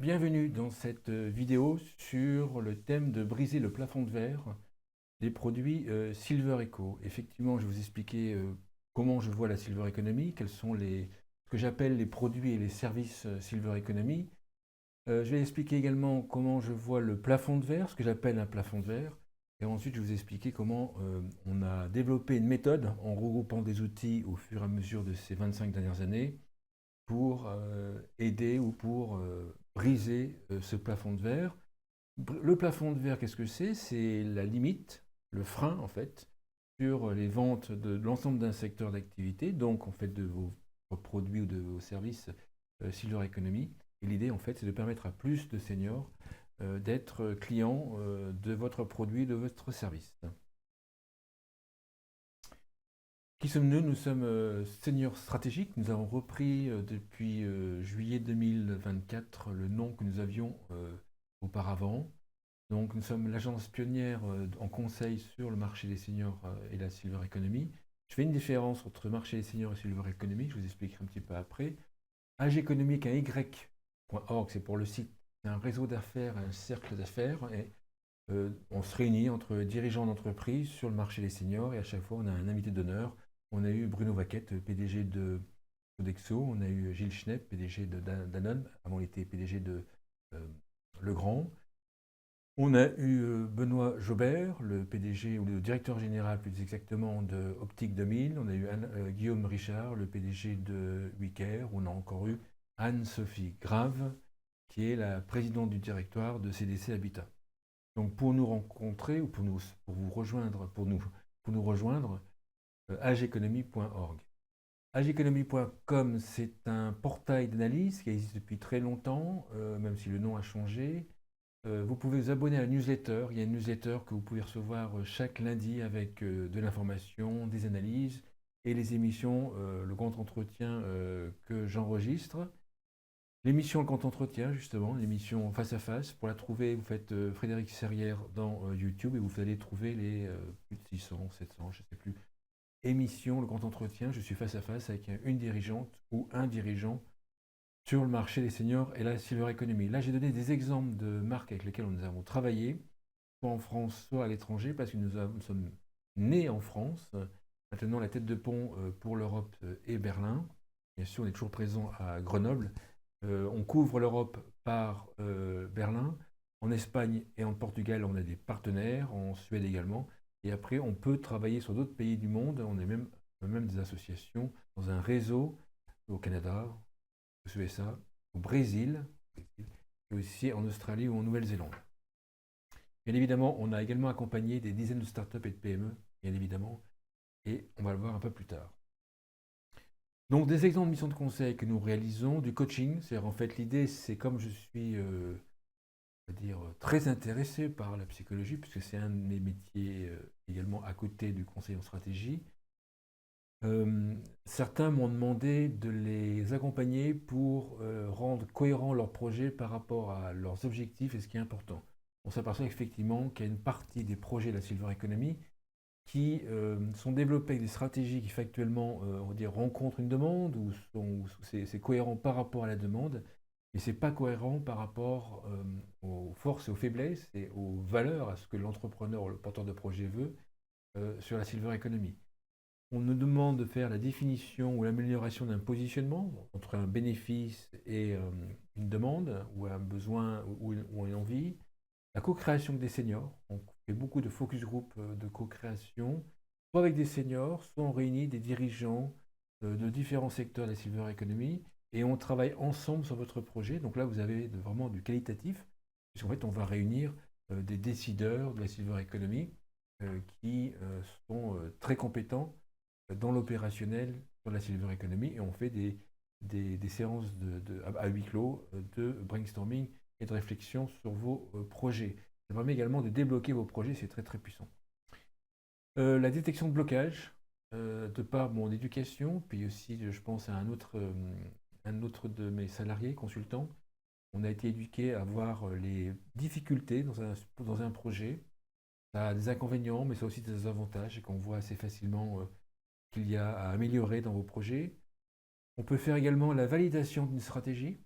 Bienvenue dans cette vidéo sur le thème de briser le plafond de verre des produits Silver Eco. Effectivement, je vais vous expliquer comment je vois la Silver Economy, quels sont ce que j'appelle les produits et les services Silver Economy. Je vais expliquer également comment je vois le plafond de verre, ce que j'appelle un plafond de verre. Et ensuite, je vais vous expliquer comment on a développé une méthode en regroupant des outils au fur et à mesure de ces 25 dernières années pour aider ou pour briser ce plafond de verre. Le plafond de verre, qu'est-ce que c'est? C'est la limite, le frein en fait, sur les ventes de l'ensemble d'un secteur d'activité, donc en fait de vos produits ou de vos services Silver Economy. Et l'idée en fait, c'est de permettre à plus de seniors d'être clients de votre produit, de votre service. Qui sommes-nous? Nous sommes seniors stratégiques. Nous avons repris depuis juillet 2024 le nom que nous avions auparavant. Donc nous sommes l'agence pionnière en conseil sur le marché des seniors et la Silver Economy. Je fais une différence entre marché des seniors et Silver Economy, je vous expliquerai un petit peu après. Age économique, un y.org, c'est pour le site. C'est un réseau d'affaires, un cercle d'affaires. Et on se réunit entre dirigeants d'entreprise sur le marché des seniors et à chaque fois on a un invité d'honneur. On a eu Bruno Vaquette, PDG de Sodexo, on a eu Gilles Schnepp, PDG de Danone, avant il était PDG de euh, Legrand. On a eu Benoît Jobert, le PDG ou le directeur général plus exactement de Optique 2000. On a eu Guillaume Richard, le PDG de Wicker. On a encore eu Anne-Sophie Grave, qui est la présidente du directoire de CDC Habitat. Donc pour nous rencontrer ou pour vous rejoindre, pour nous rejoindre, ageeconomy.org. Ageeconomy.com, c'est un portail d'analyse qui existe depuis très longtemps, même si le nom a changé. Vous pouvez vous abonner à la newsletter. Il y a une newsletter que vous pouvez recevoir chaque lundi avec de l'information, des analyses et les émissions, le grand entretien que j'enregistre. L'émission Le Grand Entretien, justement, l'émission Face à Face, pour la trouver, vous faites Frédéric Serrière dans YouTube et vous allez trouver les plus de 600, 700, je ne sais plus, émissions Le Grand Entretien. Je suis face à face avec une dirigeante ou un dirigeant sur le marché des seniors et la Silver Economy. Là, j'ai donné des exemples de marques avec lesquelles nous avons travaillé, soit en France, soit à l'étranger, parce que nous sommes nés en France. Maintenant, la tête de pont pour l'Europe est Berlin. Bien sûr, on est toujours présent à Grenoble. On couvre l'Europe par Berlin. En Espagne et en Portugal, on a des partenaires, en Suède également. Et après, on peut travailler sur d'autres pays du monde. On est même des associations dans un réseau au Canada, aux USA, au Brésil, et aussi en Australie ou en Nouvelle-Zélande. Bien évidemment, on a également accompagné des dizaines de startups et de PME, bien évidemment, et on va le voir un peu plus tard. Donc des exemples de missions de conseil que nous réalisons, du coaching, c'est-à-dire en fait l'idée c'est comme je suis on va dire, très intéressé par la psychologie, puisque c'est un de mes métiers également à côté du conseil en stratégie, certains m'ont demandé de les accompagner pour rendre cohérent leur projet par rapport à leurs objectifs et ce qui est important. On s'aperçoit effectivement qu'il y a une partie des projets de la Silver Economy qui sont développés avec des stratégies qui factuellement on va dire, rencontrent une demande ou c'est cohérent par rapport à la demande, mais c'est pas cohérent par rapport aux forces et aux faiblesses et aux valeurs, à ce que l'entrepreneur ou le porteur de projet veut sur la Silver Economy. On nous demande de faire la définition ou l'amélioration d'un positionnement entre un bénéfice et une demande ou un besoin ou une envie. La co-création des seniors. On fait beaucoup de focus group de co-création, soit avec des seniors, soit on réunit des dirigeants de différents secteurs de la Silver Economy et on travaille ensemble sur votre projet. Donc là, vous avez vraiment du qualitatif, puisqu'en fait, on va réunir des décideurs de la Silver Economy qui sont très compétents dans l'opérationnel sur la Silver Economy et on fait des séances à huis clos de brainstorming et de réflexion sur vos projets. Ça permet également de débloquer vos projets, c'est très très puissant. La détection de blocage, de par mon éducation, puis aussi je pense à un autre de mes salariés consultants, on a été éduqué à voir les difficultés dans un projet. Ça a des inconvénients, mais ça a aussi des avantages et qu'on voit assez facilement qu'il y a à améliorer dans vos projets. On peut faire également la validation d'une stratégie.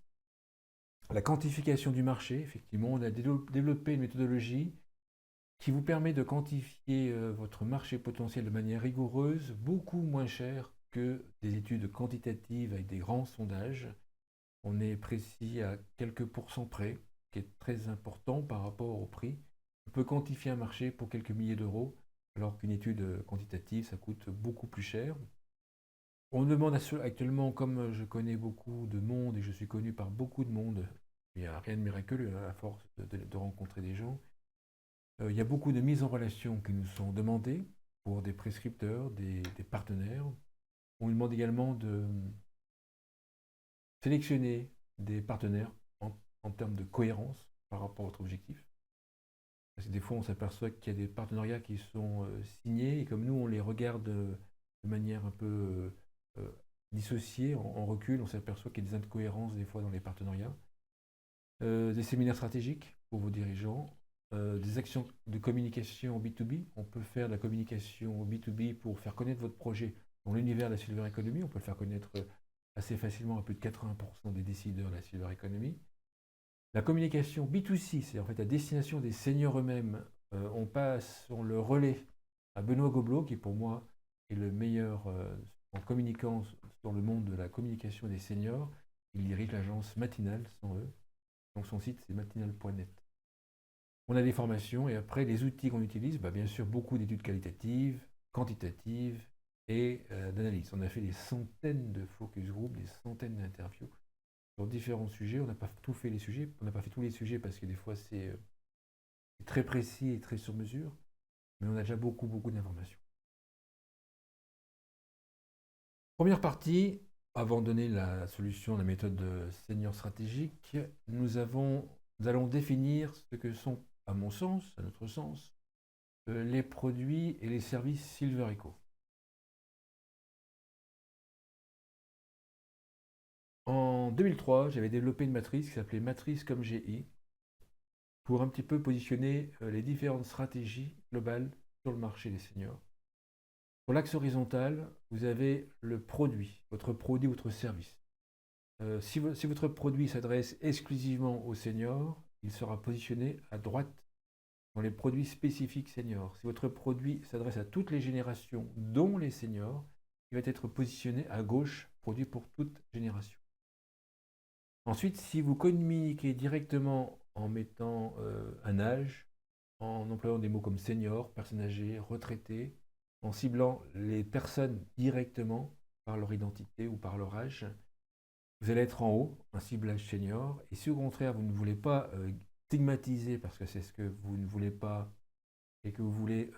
La quantification du marché, effectivement, on a développé une méthodologie qui vous permet de quantifier votre marché potentiel de manière rigoureuse, beaucoup moins cher que des études quantitatives avec des grands sondages. On est précis à quelques pourcents près, ce qui est très important par rapport au prix. On peut quantifier un marché pour quelques milliers d'euros, alors qu'une étude quantitative, ça coûte beaucoup plus cher. On demande actuellement, comme je connais beaucoup de monde et je suis connu par beaucoup de monde, il n'y a rien de miraculeux à force de rencontrer des gens. Il y a beaucoup de mises en relation qui nous sont demandées pour des prescripteurs, des partenaires. On nous demande également de sélectionner des partenaires en termes de cohérence par rapport à votre objectif. Parce que des fois, on s'aperçoit qu'il y a des partenariats qui sont signés et comme nous, on les regarde de manière un peu dissociée, en recul, on s'aperçoit qu'il y a des incohérences des fois dans les partenariats. Des séminaires stratégiques pour vos dirigeants, des actions de communication B2B. On peut faire de la communication B2B pour faire connaître votre projet dans l'univers de la Silver Economy. On peut le faire connaître assez facilement à plus de 80% des décideurs de la Silver Economy. La communication B2C, c'est en fait à destination des seniors eux-mêmes. On le relais à Benoît Gobelot, qui pour moi est le meilleur en communiquant dans le monde de la communication des seniors. Il dirige l'agence Matinale, sans eux. Donc son site, c'est matinal.net. On a des formations et après, les outils qu'on utilise, bien sûr, beaucoup d'études qualitatives, quantitatives et d'analyses. On a fait des centaines de focus group, des centaines d'interviews sur différents sujets. On n'a pas tout fait les sujets, on n'a pas fait tous les sujets parce que des fois, c'est très précis et très sur mesure, mais on a déjà beaucoup, beaucoup d'informations. Première partie, avant de donner la solution, la méthode senior stratégique, nous allons définir ce que sont, à mon sens, à notre sens, les produits et les services Silver Eco. En 2003, j'avais développé une matrice qui s'appelait Matrice comme GI pour un petit peu positionner les différentes stratégies globales sur le marché des seniors. Pour l'axe horizontal, vous avez le produit, votre service. Si votre produit s'adresse exclusivement aux seniors, il sera positionné à droite dans les produits spécifiques seniors. Si votre produit s'adresse à toutes les générations, dont les seniors, il va être positionné à gauche, produit pour toute génération. Ensuite, si vous communiquez directement en mettant un âge, en employant des mots comme senior, personne âgée, retraité, en ciblant les personnes directement par leur identité ou par leur âge, vous allez être en haut, un ciblage senior. Et si au contraire, vous ne voulez pas stigmatiser, parce que c'est ce que vous ne voulez pas, et que vous voulez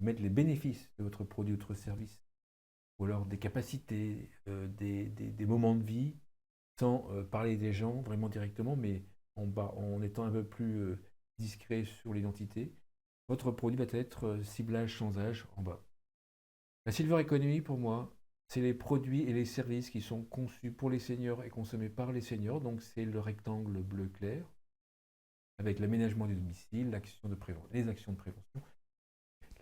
mettre les bénéfices de votre produit ou votre service, ou alors des capacités, des moments de vie, sans parler des gens vraiment directement, mais en étant un peu plus discret sur l'identité, votre produit va être ciblage sans âge en bas. La Silver Economy, pour moi, c'est les produits et les services qui sont conçus pour les seniors et consommés par les seniors. Donc, c'est le rectangle bleu clair, avec l'aménagement du domicile, les actions de prévention,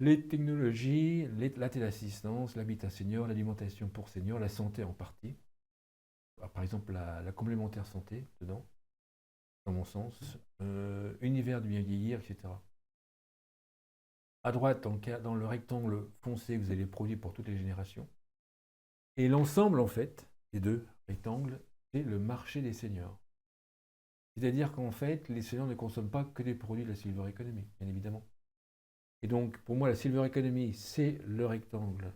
les technologies, la téléassistance, l'habitat senior, l'alimentation pour seniors, la santé en partie. Par exemple, la complémentaire santé, dedans, dans mon sens, univers du bien vieillir, etc. À droite, dans le rectangle foncé, vous avez les produits pour toutes les générations. Et l'ensemble, en fait, des deux rectangles, c'est le marché des seniors. C'est-à-dire qu'en fait, les seniors ne consomment pas que des produits de la Silver Economy, bien évidemment. Et donc, pour moi, la Silver Economy, c'est le rectangle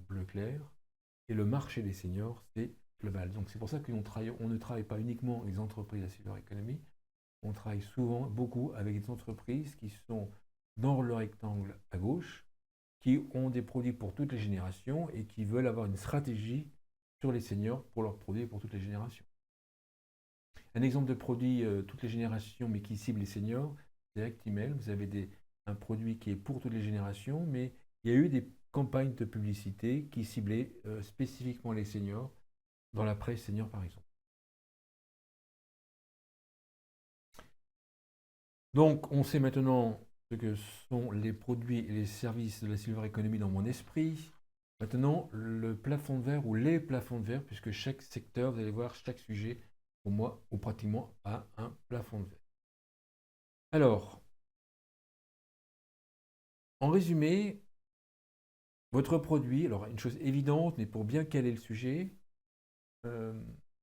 bleu clair, et le marché des seniors, c'est global. Donc, c'est pour ça qu'on ne travaille pas uniquement avec les entreprises de la Silver Economy, on travaille souvent beaucoup avec des entreprises qui sont dans le rectangle à gauche, qui ont des produits pour toutes les générations et qui veulent avoir une stratégie sur les seniors pour leurs produits pour toutes les générations. Un exemple de produit toutes les générations mais qui cible les seniors, c'est Actimel. Vous avez un produit qui est pour toutes les générations, mais il y a eu des campagnes de publicité qui ciblaient spécifiquement les seniors, dans la presse senior par exemple. Donc on sait maintenant ce que sont les produits et les services de la Silver Economy dans mon esprit. Maintenant, le plafond de verre ou les plafonds de verre, puisque chaque secteur, vous allez voir, chaque sujet pour moi, ou pratiquement à un plafond de verre. Alors, en résumé, votre produit, alors une chose évidente, mais pour bien caler le sujet, euh,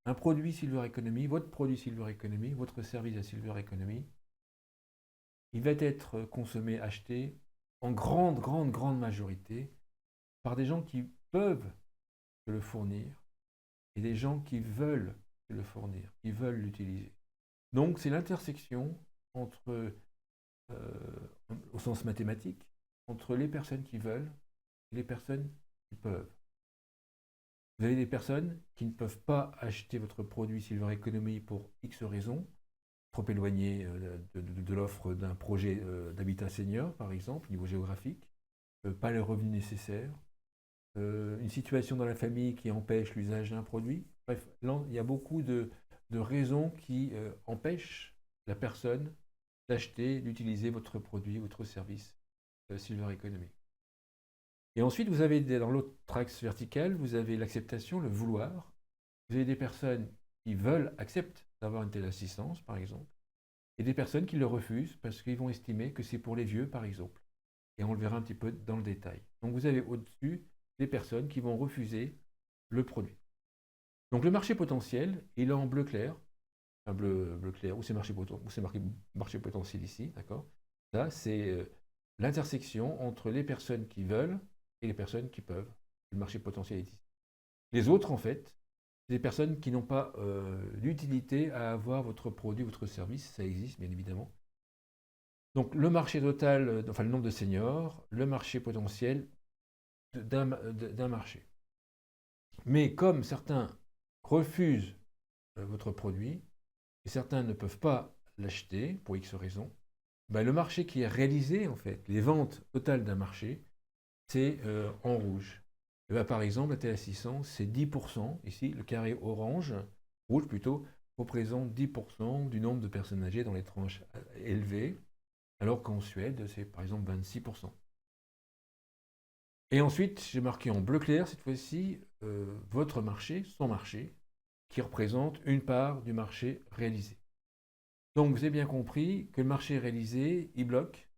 un produit Silver Economy, votre produit Silver Economy, votre service à Silver Economy, il va être consommé, acheté en grande majorité par des gens qui peuvent se le fournir et des gens qui veulent se le fournir, qui veulent l'utiliser. Donc c'est l'intersection entre, au sens mathématique, entre les personnes qui veulent et les personnes qui peuvent. Vous avez des personnes qui ne peuvent pas acheter votre produit Silver Economy pour X raisons, trop éloignées de l'offre d'un projet d'habitat senior, par exemple, au niveau géographique, pas les revenus nécessaires, une situation dans la famille qui empêche l'usage d'un produit. Bref, là, il y a beaucoup de raisons qui empêchent la personne d'acheter, d'utiliser votre produit, votre service Silver Economy. Et ensuite, vous avez dans l'autre axe vertical, vous avez l'acceptation, le vouloir. Vous avez des personnes qui veulent, acceptent d'avoir une telle assistance, par exemple, et des personnes qui le refusent parce qu'ils vont estimer que c'est pour les vieux, par exemple. Et on le verra un petit peu dans le détail. Donc vous avez au-dessus des personnes qui vont refuser le produit. Donc le marché potentiel, il est en bleu clair, un bleu clair, ou c'est marché, marqué marché potentiel ici, d'accord. Ça, c'est l'intersection entre les personnes qui veulent et les personnes qui peuvent. Le marché potentiel est ici. Les autres, en fait, c'est des personnes qui n'ont pas l'utilité à avoir votre produit, votre service, ça existe bien évidemment. Donc le marché total, enfin le nombre de seniors, le marché potentiel d'un marché. Mais comme certains refusent votre produit et certains ne peuvent pas l'acheter pour X raisons, ben le marché qui est réalisé, en fait, les ventes totales d'un marché, c'est en rouge. Et ben, par exemple, la TA600, c'est 10%. Ici, le carré orange, rouge plutôt, représente 10% du nombre de personnes âgées dans les tranches élevées, alors qu'en Suède, c'est par exemple 26%. Et ensuite, j'ai marqué en bleu clair, cette fois-ci, votre marché, son marché, qui représente une part du marché réalisé. Donc, vous avez bien compris que le marché réalisé, il bloque,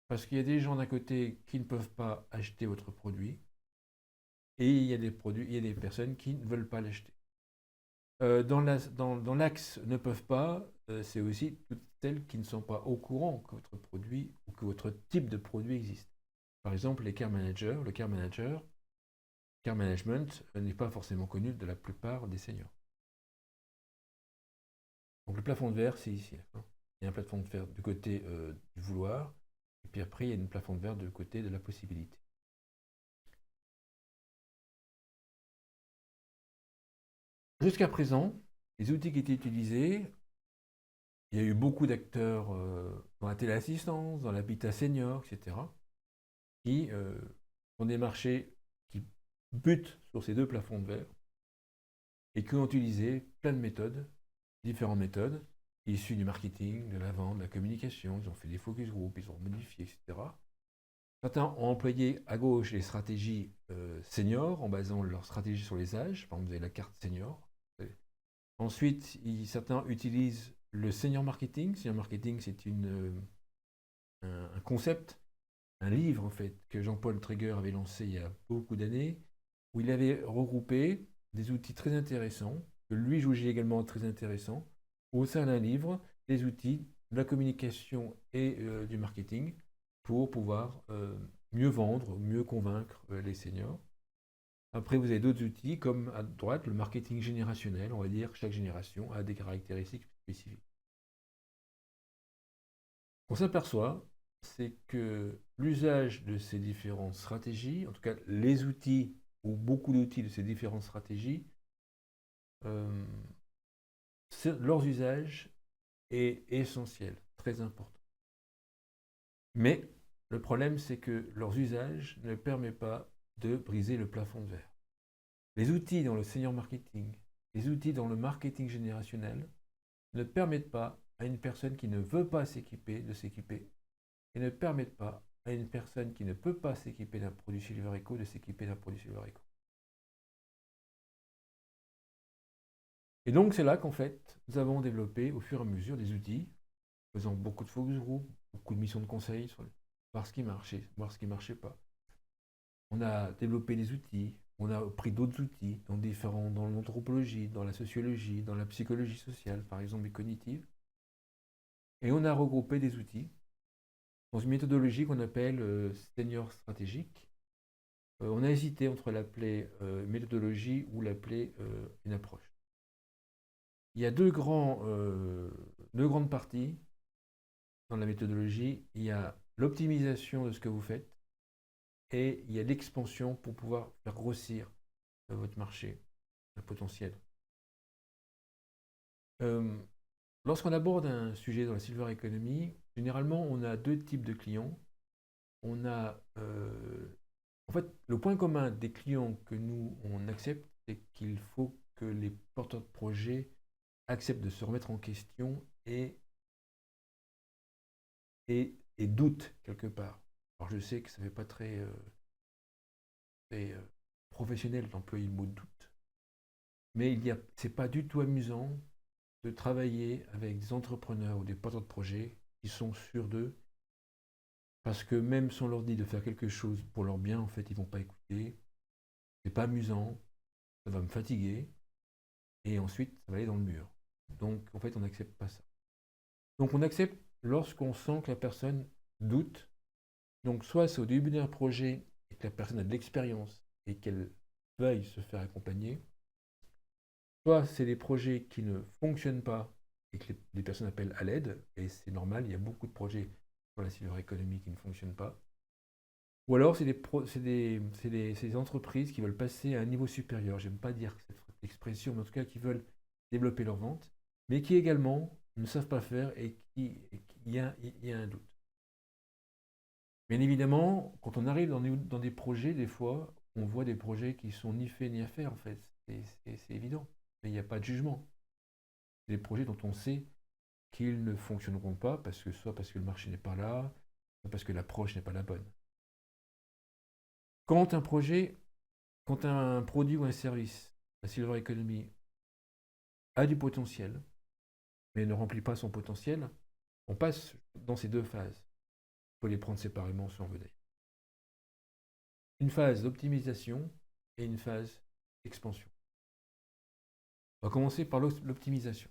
parce qu'il y a des gens d'un côté qui ne peuvent pas acheter votre produit, et il y a des personnes qui ne veulent pas l'acheter. Dans l'axe ne peuvent pas, c'est aussi toutes celles qui ne sont pas au courant que votre produit ou que votre type de produit existe. Par exemple, les care managers, le care management n'est pas forcément connu de la plupart des seniors. Donc le plafond de verre, c'est ici. Il y a un plafond de verre du côté du vouloir, et puis après, il y a un plafond de verre du côté de la possibilité. Jusqu'à présent, les outils qui étaient utilisés, il y a eu beaucoup d'acteurs dans la téléassistance, dans l'habitat senior, etc., qui ont des marchés qui butent sur ces deux plafonds de verre et qui ont utilisé plein de méthodes, différentes méthodes, issues du marketing, de la vente, de la communication. Ils ont fait des focus group, ils ont modifié, etc. Certains ont employé à gauche les stratégies seniors en basant leur stratégie sur les âges. Par exemple, vous avez la carte senior. Ensuite, certains utilisent le senior marketing. Senior marketing, c'est un concept, un livre en fait, que Jean-Paul Traeger avait lancé il y a beaucoup d'années, où il avait regroupé des outils très intéressants, que lui jugeait également très intéressants, au sein d'un livre, des outils de la communication et du marketing pour pouvoir mieux vendre, mieux convaincre les seniors. Après, vous avez d'autres outils comme à droite, le marketing générationnel. On va dire que chaque génération a des caractéristiques spécifiques. On s'aperçoit, c'est que l'usage de ces différentes stratégies, en tout cas les outils ou beaucoup d'outils de ces différentes stratégies, euh, leurs usages est essentiel, très important. Mais le problème, c'est que leurs usages ne permettent pas de briser le plafond de verre. Les outils dans le senior marketing, les outils dans le marketing générationnel ne permettent pas à une personne qui ne veut pas s'équiper de s'équiper et ne permettent pas à une personne qui ne peut pas s'équiper d'un produit Silver Eco de s'équiper d'un produit Silver Eco. Et donc c'est là qu'en fait, nous avons développé au fur et à mesure des outils, faisant beaucoup de focus group, beaucoup de missions de conseil, voir ce qui marchait, voir ce qui ne marchait pas. On a développé des outils, on a pris d'autres outils dans l'anthropologie, dans la sociologie, dans la psychologie sociale, par exemple, et cognitive, et on a regroupé des outils dans une méthodologie qu'on appelle senior stratégique. On a hésité entre l'appeler méthodologie ou l'appeler une approche. Il y a deux grandes parties dans la méthodologie. Il y a l'optimisation de ce que vous faites et il y a l'expansion pour pouvoir faire grossir votre marché, un potentiel. Euh, Lorsqu'on aborde un sujet dans la silver economy, généralement on a deux types de clients. On a, en fait, le point commun des clients que nous on accepte, c'est qu'il faut que les porteurs de projets acceptent de se remettre en question et doutent quelque part. Alors je sais que ça ne fait pas très professionnel d'employer le mot doute, mais c'est pas du tout amusant de travailler avec des entrepreneurs ou des porteurs de projets qui sont sûrs d'eux, parce que même si on leur dit de faire quelque chose pour leur bien, en fait, ils vont pas écouter. C'est pas amusant, ça va me fatiguer, et ensuite, ça va aller dans le mur. Donc, en fait, on n'accepte pas ça. Donc, on accepte lorsqu'on sent que la personne doute. Donc, soit c'est au début d'un projet et que la personne a de l'expérience et qu'elle veuille se faire accompagner, soit c'est des projets qui ne fonctionnent pas et que les personnes appellent à l'aide, et c'est normal, il y a beaucoup de projets sur la silver economy qui ne fonctionnent pas. Ou alors c'est des entreprises qui veulent passer à un niveau supérieur. J'aime pas dire cette expression, mais en tout cas qui veulent développer leur vente, mais qui également ne savent pas faire il y a un doute. Bien évidemment, quand on arrive dans des projets, des fois, on voit des projets qui sont ni faits ni à faire, en fait. C'est évident. Mais il n'y a pas de jugement. C'est des projets dont on sait qu'ils ne fonctionneront pas, soit parce que le marché n'est pas là, soit parce que l'approche n'est pas la bonne. Quand un projet, quand un produit ou un service, la silver economy, a du potentiel, mais ne remplit pas son potentiel, on passe dans ces deux phases. Il faut les prendre séparément si on veut d'ailleurs. Une phase d'optimisation et une phase d'expansion. On va commencer par l'optimisation.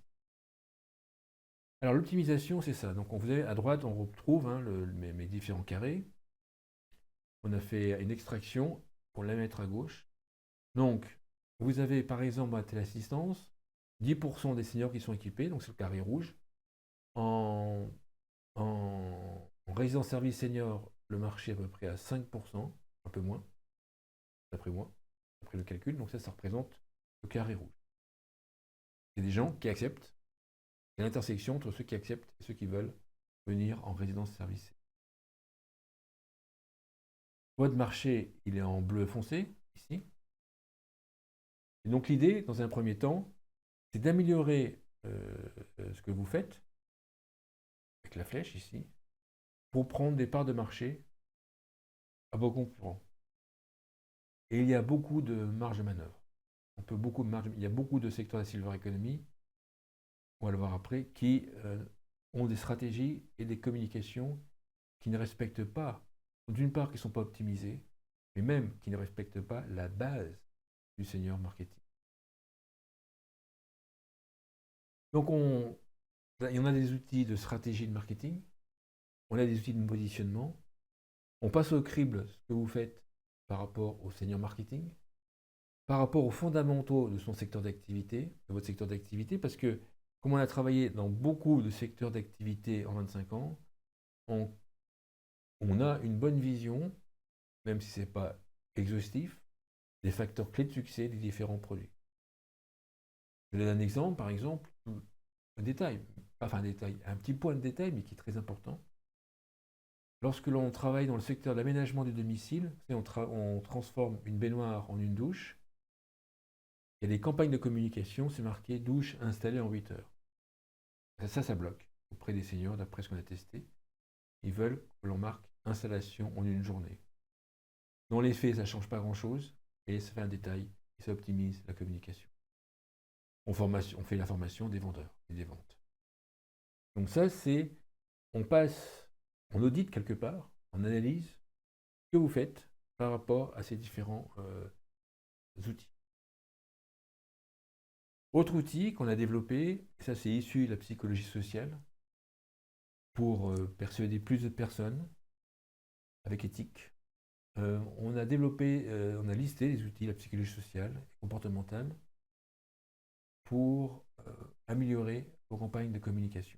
Alors l'optimisation, c'est ça. Donc vous avez à droite, on retrouve mes différents carrés. On a fait une extraction pour la mettre à gauche. Donc vous avez par exemple à téléassistance 10% des seniors qui sont équipés, donc c'est le carré rouge. En, en résidence service senior, le marché est à peu près à 5%, un peu moins, d'après moi, d'après le calcul. Donc ça représente le carré rouge. C'est des gens qui acceptent. C'est l'intersection entre ceux qui acceptent et ceux qui veulent venir en résidence service. Votre marché, il est en bleu foncé, ici. Et donc l'idée, dans un premier temps, c'est d'améliorer ce que vous faites, avec la flèche ici, pour prendre des parts de marché à vos concurrents. Et il y a beaucoup de marge de manœuvre. Il y a beaucoup de secteurs de la silver economy, on va le voir après, qui ont des stratégies et des communications qui ne respectent pas, d'une part qui ne sont pas optimisées, mais même qui ne respectent pas la base du senior marketing. Donc il y en a des outils de stratégie de marketing, on a des outils de positionnement, on passe au crible ce que vous faites par rapport au senior marketing, par rapport aux fondamentaux de son secteur d'activité, de votre secteur d'activité, parce que comme on a travaillé dans beaucoup de secteurs d'activité en 25 ans, on a une bonne vision, même si ce n'est pas exhaustif, des facteurs clés de succès des différents produits. Je donne un exemple, par exemple, un détail, enfin un détail, un petit point de détail, mais qui est très important. Lorsque l'on travaille dans le secteur de l'aménagement du domicile, on transforme une baignoire en une douche. Il y a des campagnes de communication, c'est marqué douche installée en 8 heures. Ça bloque auprès des seniors, d'après ce qu'on a testé. Ils veulent que l'on marque installation en une journée. Dans les faits, ça ne change pas grand-chose, et ça fait un détail, et ça optimise la communication. on fait la formation des vendeurs et des ventes. Donc ça, on passe, on audite quelque part, on analyse ce que vous faites par rapport à ces différents outils. Autre outil qu'on a développé, ça c'est issu de la psychologie sociale, pour persuader plus de personnes avec éthique. On a développé, on a listé les outils de la psychologie sociale et comportementale pour améliorer vos campagnes de communication.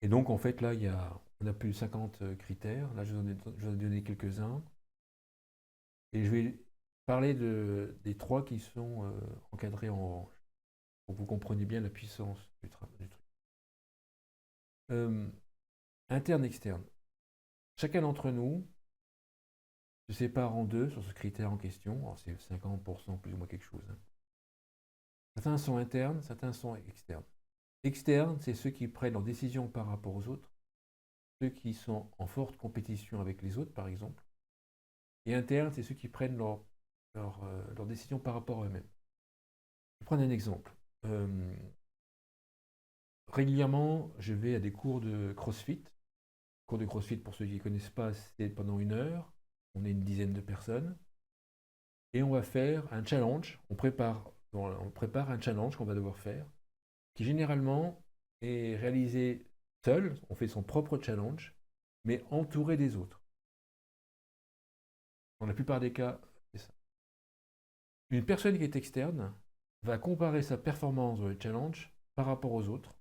Et donc en fait là, on a plus de 50 critères. Là, je vous en ai donné quelques-uns. Et je vais parler des trois qui sont encadrés en orange, pour que vous compreniez bien la puissance du truc. Interne, externe. Chacun d'entre nous se sépare en deux sur ce critère en question. Alors, c'est 50% plus ou moins quelque chose, hein. Certains sont internes, certains sont externes. Externes, c'est ceux qui prennent leurs décisions par rapport aux autres, ceux qui sont en forte compétition avec les autres, par exemple. Et internes, c'est ceux qui prennent leurs décisions par rapport à eux-mêmes. Je vais prendre un exemple. Régulièrement, je vais à des cours de CrossFit. Cours de CrossFit, pour ceux qui ne connaissent pas, c'est pendant 1 heure. On est une dizaine de personnes. Et on va faire un challenge. On prépare un challenge qu'on va devoir faire, qui généralement est réalisé seul. On fait son propre challenge, mais entouré des autres. Dans la plupart des cas, c'est ça. Une personne qui est externe va comparer sa performance dans le challenge par rapport aux autres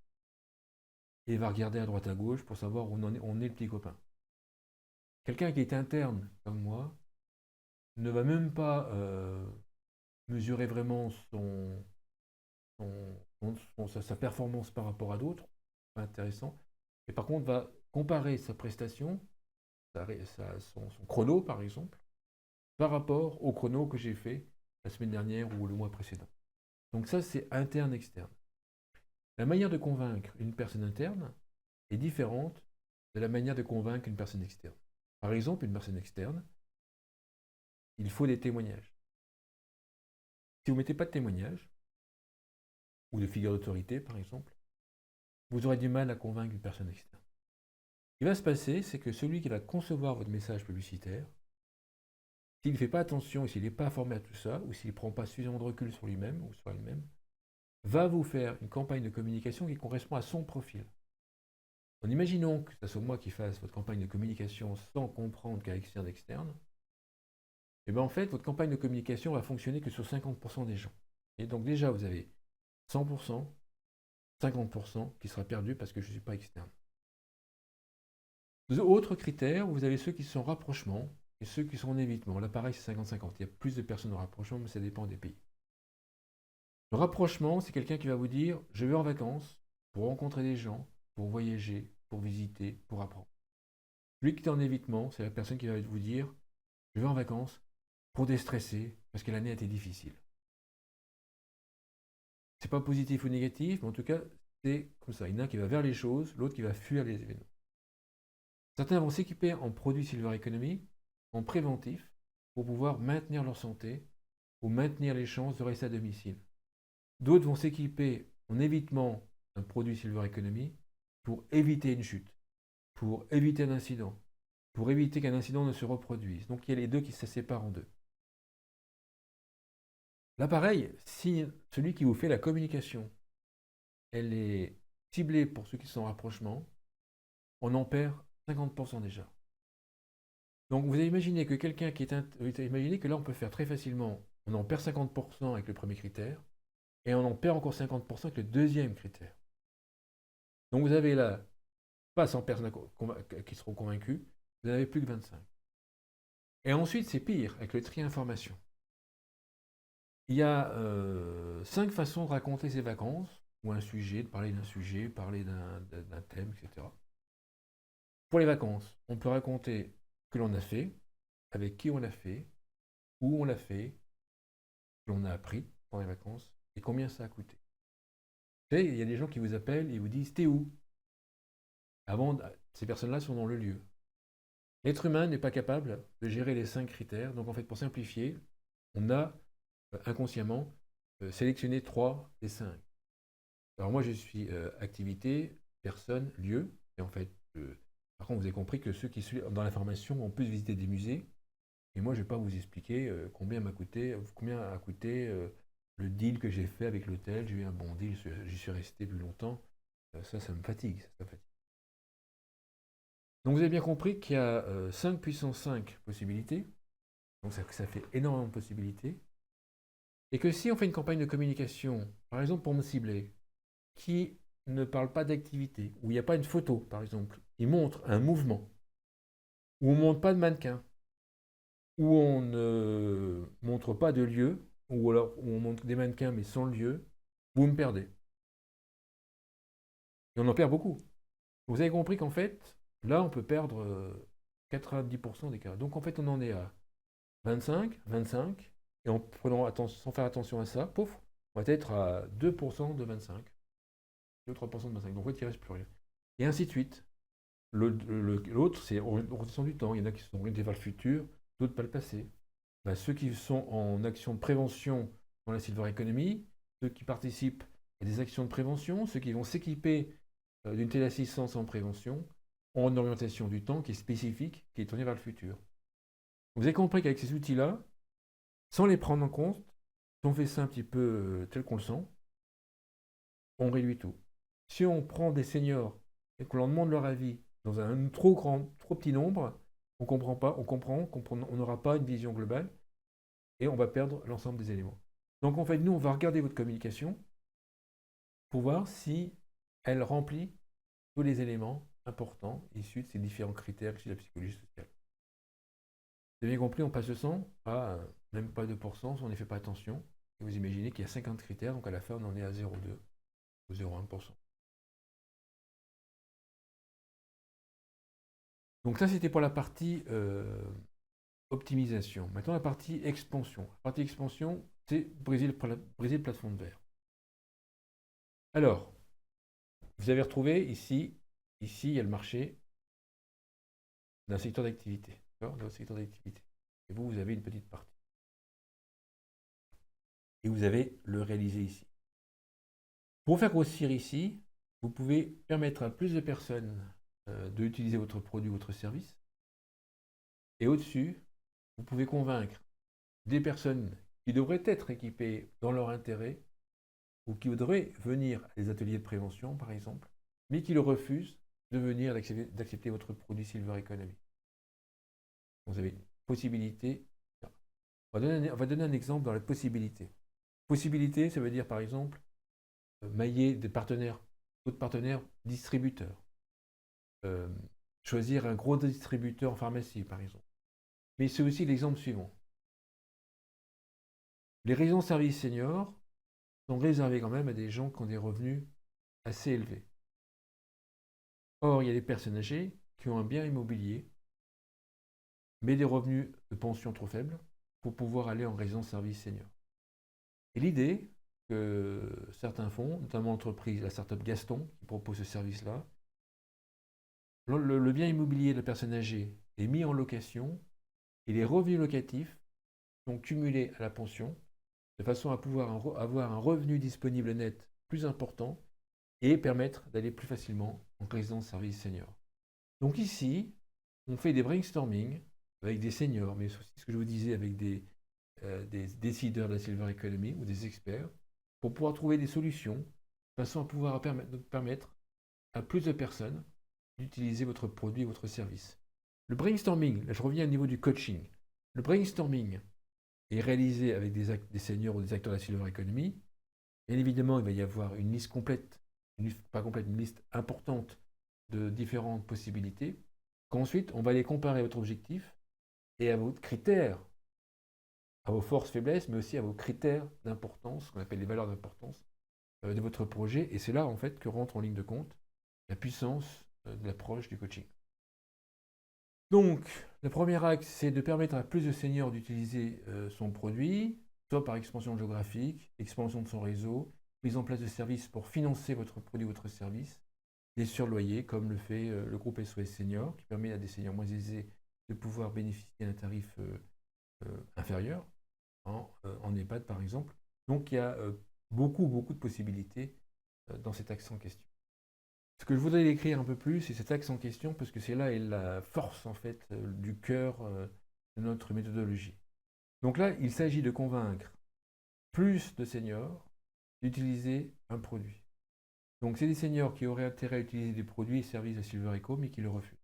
et va regarder à droite à gauche pour savoir où on est le petit copain. Quelqu'un qui est interne comme moi ne va même pas mesurer vraiment sa performance par rapport à d'autres, pas intéressant, et par contre va comparer sa prestation, son chrono par exemple, par rapport au chrono que j'ai fait la semaine dernière ou le mois précédent. Donc ça, c'est interne-externe. La manière de convaincre une personne interne est différente de la manière de convaincre une personne externe. Par exemple, une personne externe, il faut des témoignages. Si vous ne mettez pas de témoignages, ou de figure d'autorité par exemple, vous aurez du mal à convaincre une personne externe. Ce qui va se passer, c'est que celui qui va concevoir votre message publicitaire, s'il ne fait pas attention et s'il n'est pas formé à tout ça, ou s'il ne prend pas suffisamment de recul sur lui-même ou sur elle-même, va vous faire une campagne de communication qui correspond à son profil. En imaginons que ce soit moi qui fasse votre campagne de communication sans comprendre qu'à externe externe, et bien en fait, votre campagne de communication va fonctionner que sur 50% des gens. Et donc déjà, vous avez 100%, 50% qui sera perdu parce que je ne suis pas externe. Autre critère, vous avez ceux qui sont rapprochement et ceux qui sont en évitement. Là, pareil, c'est 50-50. Il y a plus de personnes en rapprochement, mais ça dépend des pays. Le rapprochement, c'est quelqu'un qui va vous dire, je vais en vacances pour rencontrer des gens, pour voyager, pour visiter, pour apprendre. Lui qui est en évitement, c'est la personne qui va vous dire, je vais en vacances pour déstresser, parce que l'année a été difficile. C'est pas positif ou négatif, mais en tout cas, c'est comme ça. Il y en a un qui va vers les choses, l'autre qui va fuir les événements. Certains vont s'équiper en produits Silver Economy, en préventif, pour pouvoir maintenir leur santé ou maintenir les chances de rester à domicile. D'autres vont s'équiper en évitement d'un produit Silver Economy pour éviter une chute, pour éviter un incident, pour éviter qu'un incident ne se reproduise. Donc il y a les deux qui se séparent en deux. Là pareil, si celui qui vous fait la communication, elle est ciblée pour ceux qui sont en rapprochement, on en perd 50% déjà. Donc vous imaginez que quelqu'un qui est... Imaginez que là on peut faire très facilement, on en perd 50% avec le premier critère, et on en perd encore 50% avec le deuxième critère. Donc vous avez là, pas 100 personnes qui seront convaincues, vous n'en avez plus que 25. Et ensuite c'est pire avec le tri information. Il y a 5 façons de raconter ses vacances, ou un sujet, de parler d'un sujet, parler d'un thème, etc. Pour les vacances, on peut raconter ce que l'on a fait, avec qui on l'a fait, où on l'a fait, ce que l'on a appris pendant les vacances, et combien ça a coûté. Vous savez, il y a des gens qui vous appellent et vous disent t'es où? Avant, ces personnes-là sont dans le lieu. L'être humain n'est pas capable de gérer les 5 critères, donc en fait pour simplifier, on a inconsciemment sélectionner 3 des 5. Alors moi, je suis activité, personne, lieu. Et en fait, par contre, vous avez compris que ceux qui sont dans la formation vont plus visiter des musées. Et moi, je ne vais pas vous expliquer combien a coûté le deal que j'ai fait avec l'hôtel. J'ai eu un bon deal, j'y suis resté plus longtemps. Ça me fatigue, ça me fatigue. Donc vous avez bien compris qu'il y a 5 puissance 5 possibilités. Donc ça fait énormément de possibilités. Et que si on fait une campagne de communication, par exemple pour me cibler, qui ne parle pas d'activité, où il n'y a pas une photo, par exemple, il montre un mouvement, où on ne montre pas de mannequin, où on ne montre pas de lieu, ou alors où on montre des mannequins mais sans lieu, vous me perdez. Et on en perd beaucoup. Vous avez compris qu'en fait, là, on peut perdre 90% des cas. Donc en fait, on en est à 25, 25, et en prenant sans faire attention à ça, pouf, on va être à 2% de 25, 2-3% de 25. Donc en fait, il ne reste plus rien. Et ainsi de suite. L'autre, c'est orientation du temps. Il y en a qui sont orientés vers le futur, d'autres pas le passé. Ben, ceux qui sont en action de prévention dans la Silver Economy, ceux qui participent à des actions de prévention, ceux qui vont s'équiper d'une téléassistance en prévention, ont une orientation du temps qui est spécifique, qui est tournée vers le futur. Vous avez compris qu'avec ces outils-là, sans les prendre en compte, si on fait ça un petit peu tel qu'on le sent, on réduit tout. Si on prend des seniors et qu'on leur demande leur avis dans un trop petit nombre, on comprend pas, on n'aura pas une vision globale et on va perdre l'ensemble des éléments. Donc en fait, nous, on va regarder votre communication pour voir si elle remplit tous les éléments importants issus de ces différents critères issus de la psychologie sociale. Vous avez bien compris, on passe de 100 à même pas 2% si on n'y fait pas attention. Et vous imaginez qu'il y a 50 critères, donc à la fin, on en est à 0,2 ou 0,1%. Donc ça, c'était pour la partie optimisation. Maintenant, la partie expansion. La partie expansion, c'est briser le plafond de verre. Alors, vous avez retrouvé ici, il y a le marché d'un secteur d'activité. D'un secteur d'activité. Et vous avez une petite partie. Et vous avez le réalisé ici. Pour faire grossir ici, vous pouvez permettre à plus de personnes d'utiliser votre produit, votre service. Et au-dessus, vous pouvez convaincre des personnes qui devraient être équipées dans leur intérêt ou qui voudraient venir à des ateliers de prévention, par exemple, mais qui le refusent de venir d'accepter votre produit Silver Economy. Vous avez une possibilité. On va donner un exemple dans la possibilité. Possibilité, ça veut dire par exemple mailler des partenaires, d'autres partenaires distributeurs. Choisir un gros distributeur en pharmacie, par exemple. Mais c'est aussi l'exemple suivant. Les résidences services seniors sont réservées quand même à des gens qui ont des revenus assez élevés. Or, il y a des personnes âgées qui ont un bien immobilier, mais des revenus de pension trop faibles pour pouvoir aller en résidence service senior. Et l'idée que certains font, notamment l'entreprise, la startup Gaston, qui propose ce service-là, le bien immobilier de la personne âgée est mis en location et les revenus locatifs sont cumulés à la pension de façon à pouvoir avoir un revenu disponible net plus important et permettre d'aller plus facilement en résidence service senior. Donc ici, on fait des brainstorming avec des seniors, mais aussi ce que je vous disais avec des décideurs de la Silver Economy ou des experts, pour pouvoir trouver des solutions de façon à pouvoir permettre à plus de personnes d'utiliser votre produit et votre service. Le brainstorming, là je reviens au niveau du coaching, le brainstorming est réalisé avec des seniors ou des acteurs de la Silver Economy. Bien évidemment, il va y avoir une liste complète, une liste importante de différentes possibilités, qu'ensuite on va les comparer à votre objectif et à vos critères, à vos forces, faiblesses, mais aussi à vos critères d'importance, ce qu'on appelle les valeurs d'importance de votre projet. Et c'est là, en fait, que rentre en ligne de compte la puissance de l'approche du coaching. Donc, le premier axe, c'est de permettre à plus de seniors d'utiliser son produit, soit par expansion géographique, expansion de son réseau, mise en place de services pour financer votre produit, votre service, des surloyers, comme le fait le groupe SOS Senior, qui permet à des seniors moins aisés de pouvoir bénéficier d'un tarif inférieur, en EHPAD par exemple, Donc il y a beaucoup, beaucoup de possibilités dans cet axe en question. Ce que je voudrais décrire un peu plus, c'est cet axe en question, parce que c'est là est la force en fait du cœur de notre méthodologie. Donc là, il s'agit de convaincre plus de seniors d'utiliser un produit. Donc c'est des seniors qui auraient intérêt à utiliser des produits et services de Silver Eco, mais qui le refusent.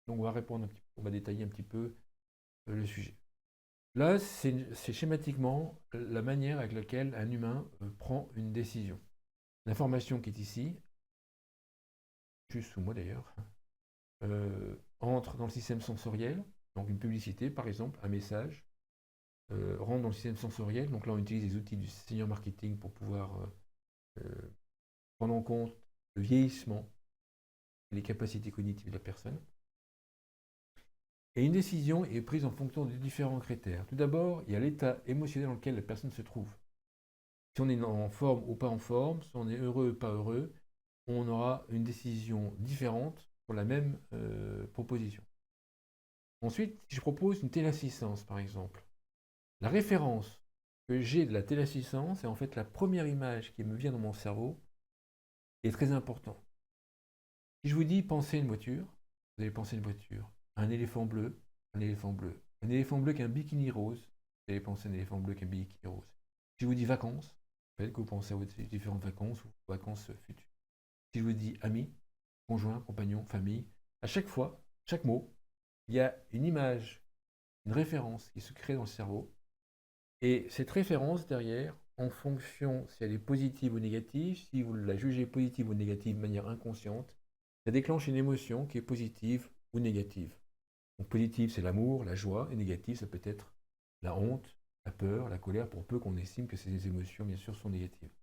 Donc on va détailler un petit peu le sujet. Là, c'est schématiquement la manière avec laquelle un humain prend une décision. L'information qui est ici, juste sous moi d'ailleurs, entre dans le système sensoriel, donc une publicité par exemple, un message, rentre dans le système sensoriel. Donc là, on utilise les outils du senior marketing pour pouvoir prendre en compte le vieillissement et les capacités cognitives de la personne. Et une décision est prise en fonction de différents critères. Tout d'abord, il y a l'état émotionnel dans lequel la personne se trouve. Si on est en forme ou pas en forme, si on est heureux ou pas heureux, on aura une décision différente pour la même proposition. Ensuite, si je propose une téléassistance, par exemple, la référence que j'ai de la téléassistance est en fait la première image qui me vient dans mon cerveau est très importante. Si je vous dis pensez une voiture, vous allez penser une voiture. Un éléphant bleu, un éléphant bleu. Un éléphant bleu qu'un bikini rose, vous allez penser un éléphant bleu qu'un bikini rose. Si je vous dis vacances, peut-être que vous pensez à vos différentes vacances ou vacances futures. Si je vous dis amis, conjoint, compagnon, famille, à chaque fois, chaque mot, il y a une image, une référence qui se crée dans le cerveau. Et cette référence derrière, en fonction si elle est positive ou négative, si vous la jugez positive ou négative de manière inconsciente, ça déclenche une émotion qui est positive ou négative. Donc positive, c'est l'amour, la joie, et négative, ça peut être la honte, la peur, la colère, pour peu qu'on estime que ces émotions, bien sûr, sont négatives.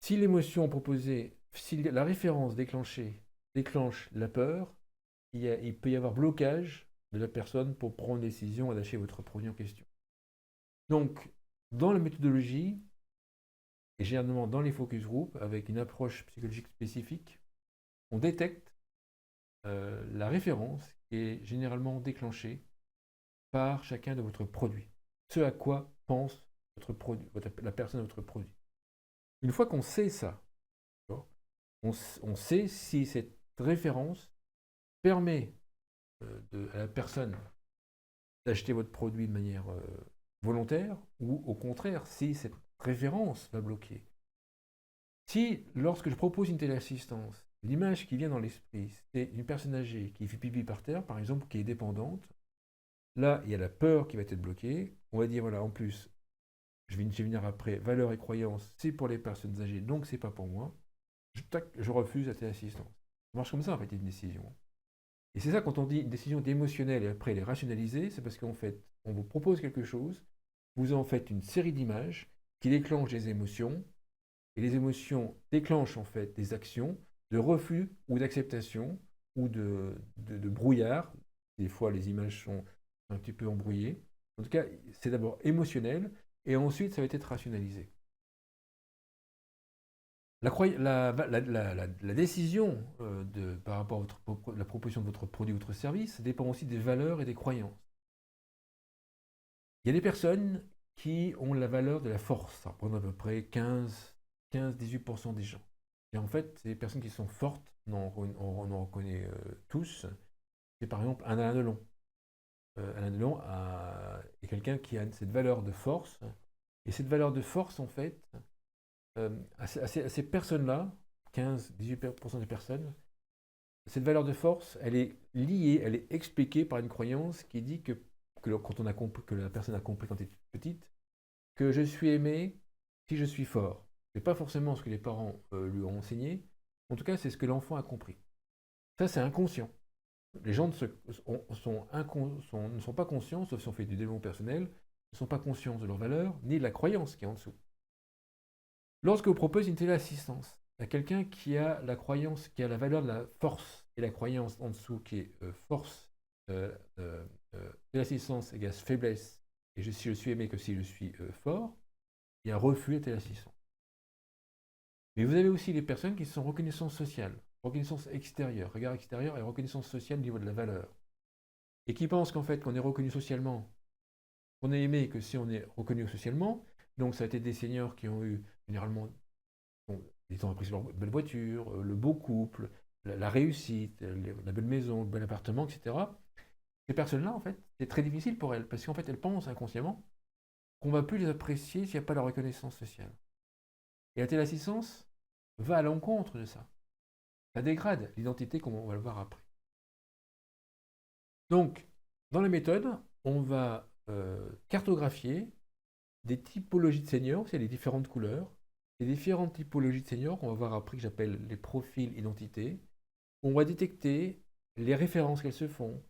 Si l'émotion proposée, si la référence déclenchée déclenche la peur, il peut y avoir blocage de la personne pour prendre une décision et lâcher votre produit en question. Donc, dans la méthodologie, et généralement dans les focus group, avec une approche psychologique spécifique, on détecte la référence qui est généralement déclenchée par chacun de votre produit. Ce à quoi pense votre produit, la personne de votre produit. Une fois qu'on sait ça, on sait si cette référence permet à la personne d'acheter votre produit de manière volontaire ou au contraire si cette référence va bloquer. Si lorsque je propose une téléassistance, l'image qui vient dans l'esprit, c'est une personne âgée qui fait pipi par terre, par exemple, qui est dépendante, là, il y a la peur qui va être bloquée. On va dire, voilà, en plus, je vais venir après, valeurs et croyances, c'est pour les personnes âgées, donc c'est pas pour moi. Je refuse la téléassistance. Ça marche comme ça, en fait, une décision. Et c'est ça, quand on dit une décision émotionnelle et après elle est rationalisée, c'est parce qu'en fait, on vous propose quelque chose, vous en faites une série d'images qui déclenchent des émotions, et les émotions déclenchent en fait des actions de refus ou d'acceptation ou de brouillard. Des fois, les images sont un petit peu embrouillées. En tout cas, c'est d'abord émotionnel et ensuite, ça va être rationalisé. La décision par rapport à la proposition de votre produit ou votre service dépend aussi des valeurs et des croyances. Il y a des personnes qui ont la valeur de la force. Ça représente à peu près 15-18% des gens. Et en fait, ces personnes qui sont fortes, on en reconnaît tous. C'est par exemple un Alain Delon. Alain Delon est quelqu'un qui a cette valeur de force. Et cette valeur de force, en fait, à ces personnes-là, 15-18% des personnes, cette valeur de force, elle est liée, elle est expliquée par une croyance qui dit quand on a compris, que la personne a compris quand elle est petite, que je suis aimé si je suis fort. Ce n'est pas forcément ce que les parents lui ont enseigné, en tout cas c'est ce que l'enfant a compris. Ça c'est inconscient. Les gens ne sont pas conscients, sauf si on fait du développement personnel, ne sont pas conscients de leur valeur, ni de la croyance qui est en dessous. Lorsque vous proposez une téléassistance à quelqu'un qui a la croyance, qui a la valeur de la force, et la croyance en dessous qui est force, téléassistance égale faiblesse, et si je suis aimé que si je suis fort, il y a un refus de téléassistance. Mais vous avez aussi les personnes qui sont reconnaissance sociale, reconnaissance extérieure, regard extérieur et reconnaissance sociale au niveau de la valeur. Et qui pensent qu'en fait, qu'on est reconnu socialement, qu'on est aimé, que si on est reconnu socialement, Donc ça a été des seniors qui ont eu généralement, bon, ils ont appris sur leur belle voiture, le beau couple, la réussite, la belle maison, le bel appartement, etc. Ces personnes-là, en fait, c'est très difficile pour elles, parce qu'en fait, elles pensent inconsciemment qu'on va plus les apprécier s'il n'y a pas la reconnaissance sociale. Et la téléassistance va à l'encontre de ça. Ça dégrade l'identité, comme on va le voir après. Donc, dans la méthode, on va cartographier des typologies de seniors, c'est les différentes couleurs, les différentes typologies de seniors qu'on va voir après, que j'appelle les profils identités. On va détecter les références qu'elles se font,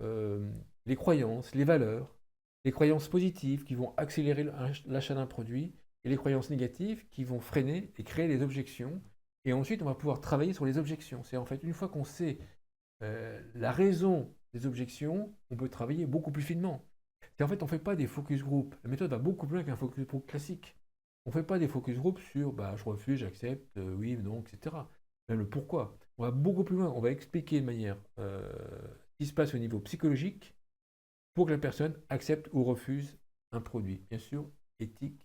euh, les croyances, les croyances positives qui vont accélérer l'achat d'un produit et les croyances négatives qui vont freiner et créer des objections. Et ensuite, on va pouvoir travailler sur les objections. C'est en fait, une fois qu'on sait la raison des objections, on peut travailler beaucoup plus finement. Et en fait, on ne fait pas des focus group. La méthode va beaucoup plus loin qu'un focus group classique. On ne fait pas des focus group sur bah, je refuse, j'accepte, oui, non, etc. Même le pourquoi. On va beaucoup plus loin. On va expliquer de manière ce qui se passe au niveau psychologique pour que la personne accepte ou refuse un produit. Bien sûr, éthique.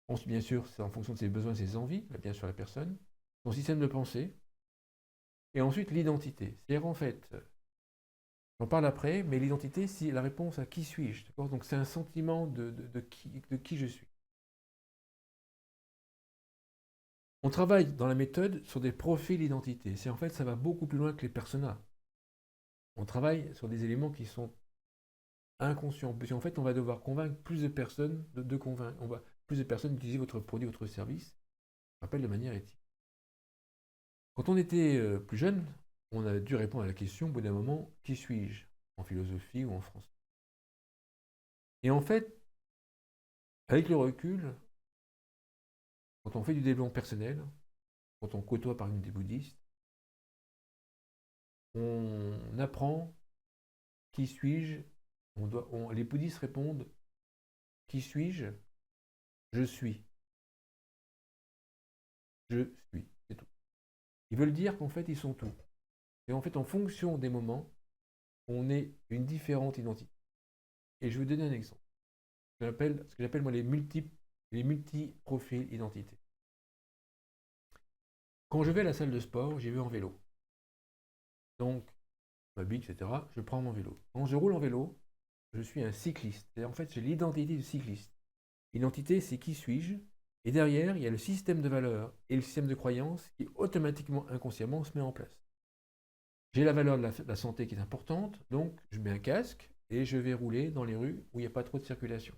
Ensuite, bien sûr, c'est en fonction de ses besoins, de ses envies, bien sûr, la personne, son système de pensée, et ensuite l'identité. C'est-à-dire, en fait, j'en parle après, mais l'identité, c'est la réponse à qui suis-je. Donc, c'est un sentiment de qui je suis. On travaille dans la méthode sur des profils d'identité. C'est en fait, ça va beaucoup plus loin que les personas. On travaille sur des éléments qui sont inconscients. Parce qu'en fait, on va devoir convaincre plus de personnes de convaincre. On va plus de personnes d'utiliser votre produit, votre service. Je rappelle de manière éthique. Quand on était plus jeune, on a dû répondre à la question, au bout d'un moment, qui suis-je? En philosophie ou en français. Et en fait, avec le recul, quand on fait du développement personnel, quand on côtoie par exemple des bouddhistes, on apprend qui suis-je. Les bouddhistes répondent qui suis-je? Je suis. Je suis. C'est tout. Ils veulent dire qu'en fait, ils sont tout. Et en fait, en fonction des moments, on est une différente identité. Et je vais vous donner un exemple. Ce que j'appelle moi les multi-profils identités. Quand je vais à la salle de sport, j'y vais en vélo. Donc, je m'habille, etc. Je prends mon vélo. Quand je roule en vélo, je suis un cycliste. En fait, j'ai l'identité du cycliste. L'identité, c'est qui suis-je? Et derrière, il y a le système de valeurs et le système de croyances qui automatiquement, inconsciemment, se met en place. J'ai la valeur de la santé qui est importante, donc je mets un casque et je vais rouler dans les rues où il n'y a pas trop de circulation.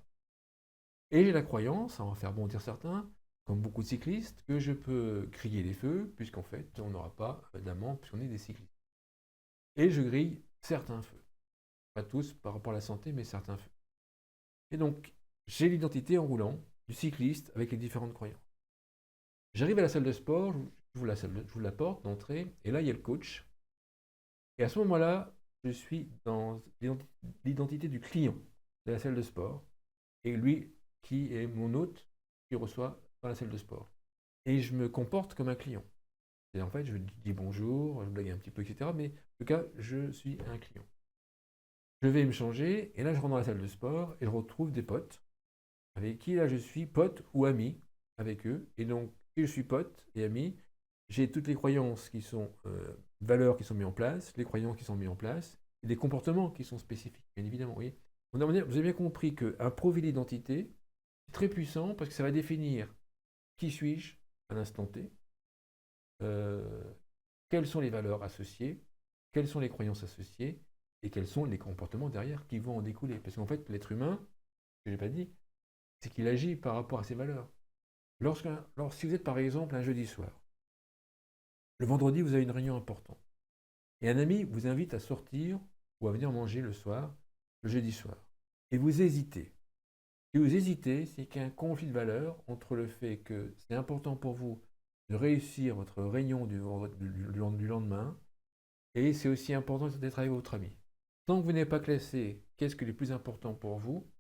Et j'ai la croyance, ça va faire bondir certains, comme beaucoup de cyclistes, que je peux griller les feux, puisqu'en fait, on n'aura pas d'amende, puisqu'on est des cyclistes. Et je grille certains feux. Pas tous par rapport à la santé, mais certains feux. Et donc, j'ai l'identité en roulant du cycliste avec les différentes croyances. J'arrive à la salle de sport, j'ouvre la porte d'entrée, et là, il y a le coach. Et à ce moment-là, je suis dans l'identité du client de la salle de sport, et lui qui est mon hôte qui reçoit dans la salle de sport. Et je me comporte comme un client. Et en fait, je dis bonjour, je blague un petit peu, etc. Mais en tout cas, je suis un client. Je vais me changer, et là, je rentre dans la salle de sport, et je retrouve des potes, avec qui, là, je suis pote ou ami avec eux. Et donc, si je suis pote et ami, j'ai toutes les croyances qui sont, valeurs qui sont mises en place, les croyances qui sont mises en place, et des comportements qui sont spécifiques, bien évidemment. Oui. Vous avez bien compris qu'un profil d'identité, c'est très puissant parce que ça va définir qui suis-je à l'instant T, euh, quelles sont les valeurs associées, quelles sont les croyances associées, et quels sont les comportements derrière qui vont en découler. Parce qu'en fait, l'être humain, ce que je n'ai pas dit, c'est qu'il agit par rapport à ses valeurs. Si vous êtes par exemple un jeudi soir, le vendredi, vous avez une réunion importante, et un ami vous invite à sortir ou à venir manger le soir, le jeudi soir, et vous hésitez. Si vous hésitez, c'est qu'il y a un conflit de valeurs entre le fait que c'est important pour vous de réussir votre réunion du lendemain, et c'est aussi important d'être avec votre ami. Tant que vous n'avez pas classé qu'est-ce qui est le plus important pour vous,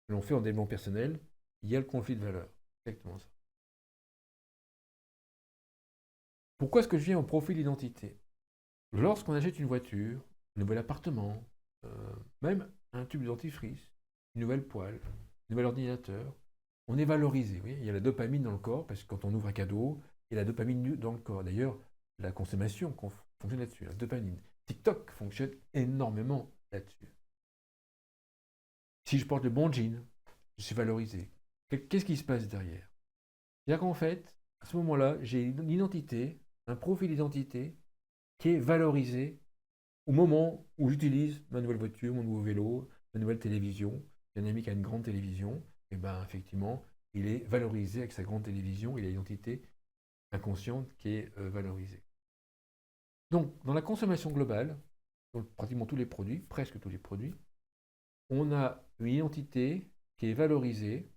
que l'on fait en développement personnel, il y a le conflit de valeurs. Exactement ça. Pourquoi est-ce que je viens au profil d'identité? Lorsqu'on achète une voiture, un nouvel appartement, même un tube de dentifrice, une nouvelle poêle, nouvel ordinateur, on est valorisé. Vous voyez, il y a la dopamine dans le corps, parce que quand on ouvre un cadeau, il y a la dopamine dans le corps. D'ailleurs, la consommation fonctionne là-dessus, la dopamine. TikTok fonctionne énormément là-dessus. Si je porte le bon jean, je suis valorisé. Qu'est-ce qui se passe derrière? C'est-à-dire qu'en fait, à ce moment-là, j'ai une identité, un profil d'identité qui est valorisé au moment où j'utilise ma nouvelle voiture, mon nouveau vélo, ma nouvelle télévision. J'ai un ami qui a une grande télévision, et bien effectivement, il est valorisé avec sa grande télévision, il a l'identité inconsciente qui est valorisée. Donc, dans la consommation globale, dans pratiquement tous les produits, presque tous les produits, on a une identité qui est valorisée